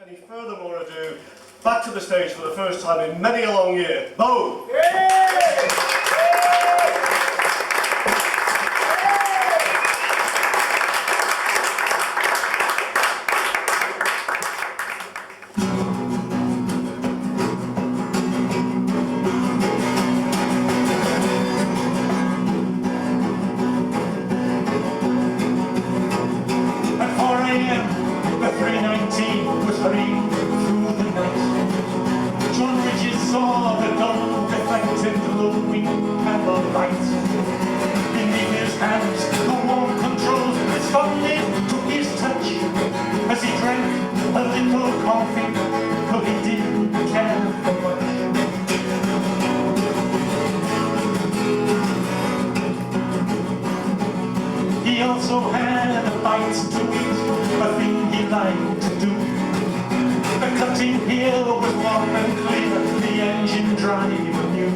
any further more ado, back to the stage for the first time in many a long year, Beau! He also had a bite to eat, a thing he liked to do. The cutting hill was warm and clear, the engine driver knew.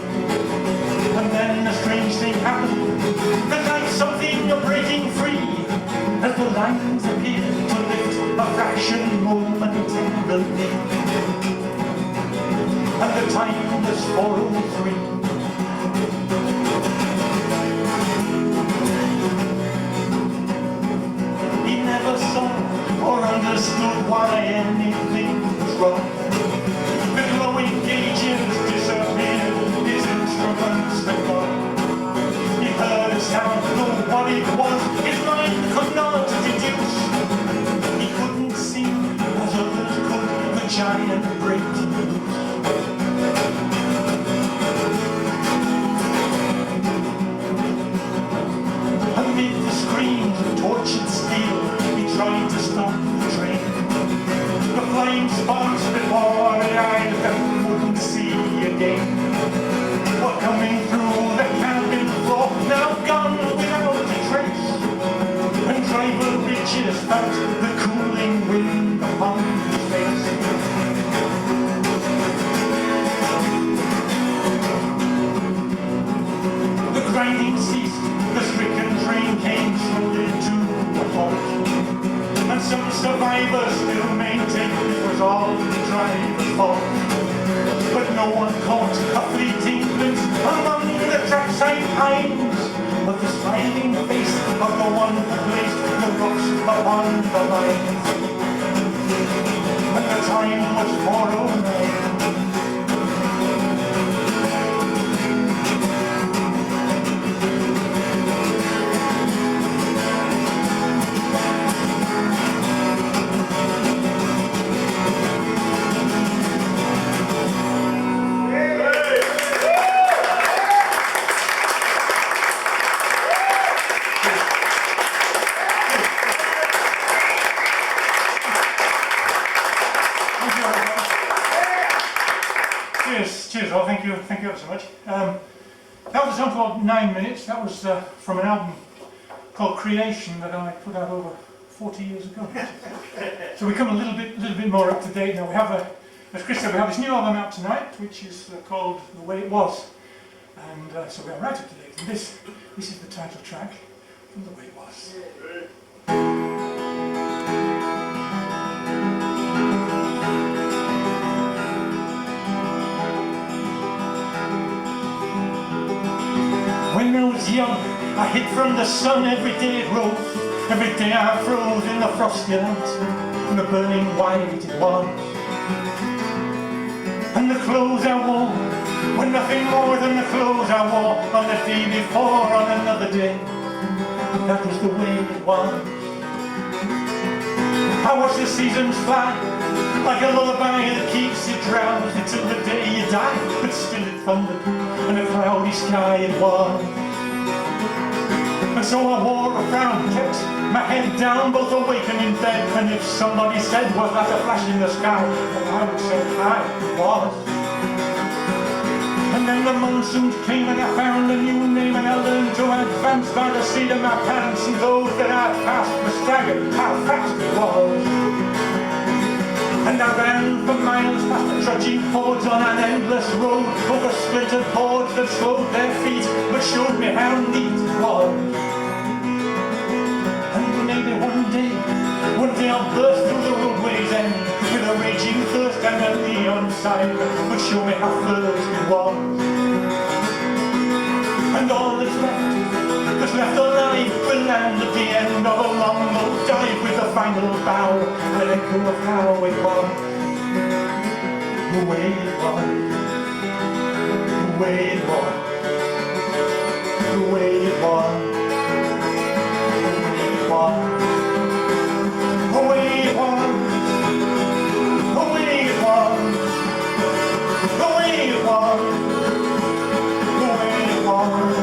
And then a strange thing happened, that like something breaking free, as the lines appeared to lift a fraction momentarily. And the time was 4:03. Or understood why anything was wrong. The glowing gauges disappeared, his instruments had gone. He heard a sound, knew what it was, his mind could not deduce. He couldn't see, as others could, the giant breaking loose. Amid the screams of tortured steel, trying to stop the train. The flame sparks before the eyes that wouldn't see again were coming through the cabin floor, now gone without a trace. And driver reaches out the cooling wind upon his face. The grinding ceased, the stricken train came slowly to a halt. And some survivors still maintain it was all the driver's fault. But no one caught a fleeting glimpse among the trackside pines of the smiling face of the one who placed the rocks upon the lines. And the time was 4:09. Cheers all, thank you ever so much. That was a song called 9 Minutes. That was from an album called Creation that I put out over 40 years ago. So we come a little bit more up to date now. We have, as Chris said, we have this new album out tonight, which is called The Way It Was. And so we are right up to date. And this is the title track from The Way It Was. When I was young, I hid from the sun every day it rose. Every day I froze in the frosty night, and the burning white it was. And the clothes I wore were nothing more than the clothes I wore on the day before, on another day. That was the way it was. I watched the seasons fly, like a lullaby that keeps you drowsy till the day you die. But still it thundered, and a cloudy sky it was. And so I wore a frown, kept my head down, both awake and in bed. And if somebody said, was that a flash in the sky, well, I would say, aye, it was. And then the monsoons came and I found a new name, and I learned to advance by the seat of my pants. And those that I passed were staggered how fast it was. And I ran for miles past the trudging fords on an endless road, over splintered boards that slowed their feet but showed me how neat it was. And maybe one day I'll burst through the roadway's end with a raging neon sign would show me how first it was. And all that's left alive will land at the end of a long old dive with a final bow and an echo of how it was. The way it was, the way it was, the way it was, the way it was, the way it was, the way it was, the way it was, the way it was.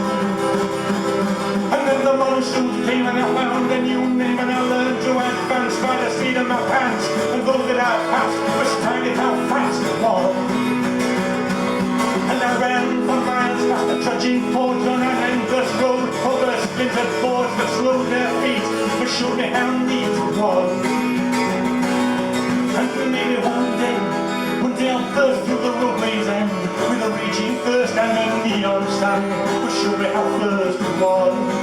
And then the monsoons came and I found a new name and I learned to advance by the seat of my pants. And those that I passed were staggering how fast it was. And I ran for miles past the trudging fords on an endless road over splintered boards that slowed their feet but showed me how neat it was. And maybe one day I'll burst through the roadway's end with a raging thirst and a neon sign will show me how first it was.